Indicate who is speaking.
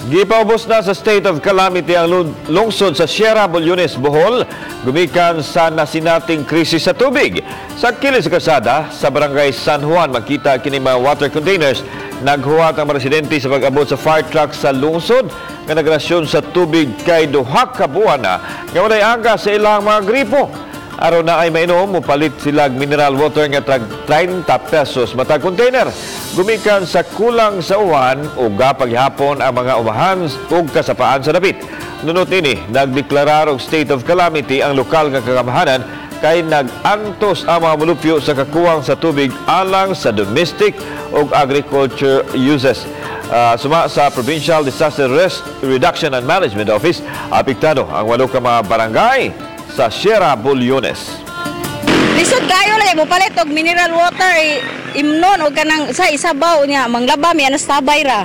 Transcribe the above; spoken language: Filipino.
Speaker 1: Gipaubos na sa state of calamity ang lungsod sa Sierra Bulyones, Bohol, gumikan sa nasinating krisis sa tubig. Sa kilis kasada sa barangay San Juan, makita kini mga water containers. Naghuwat ang mga residente sa pag-abot sa fire truck sa lungsod nga nagrasyon sa tubig kay duha ka buwan na nga walay aga sa ilang mga gripo. Araw na ay mainom, mupalit sila mineral water nga tag 30 pesos matag container. Gumikan sa kulang sa uwan o gapaghapon ang mga umahan o kasapaan sa dapit. Nunot ini, nagdeklarar og state of calamity ang lokal nga kagamahanan kay nag-antos ang mga mulupyo sa kakuwang sa tubig alang sa domestic o agriculture uses. Suma sa Provincial Disaster Risk Reduction and Management Office, apektado ang 8 ka mga barangay sa Sierra Bulyones.
Speaker 2: Lisod kayo lang mo palit og mineral water imnon og kanang sa isabaw niya manglaba mi anas tabay ra.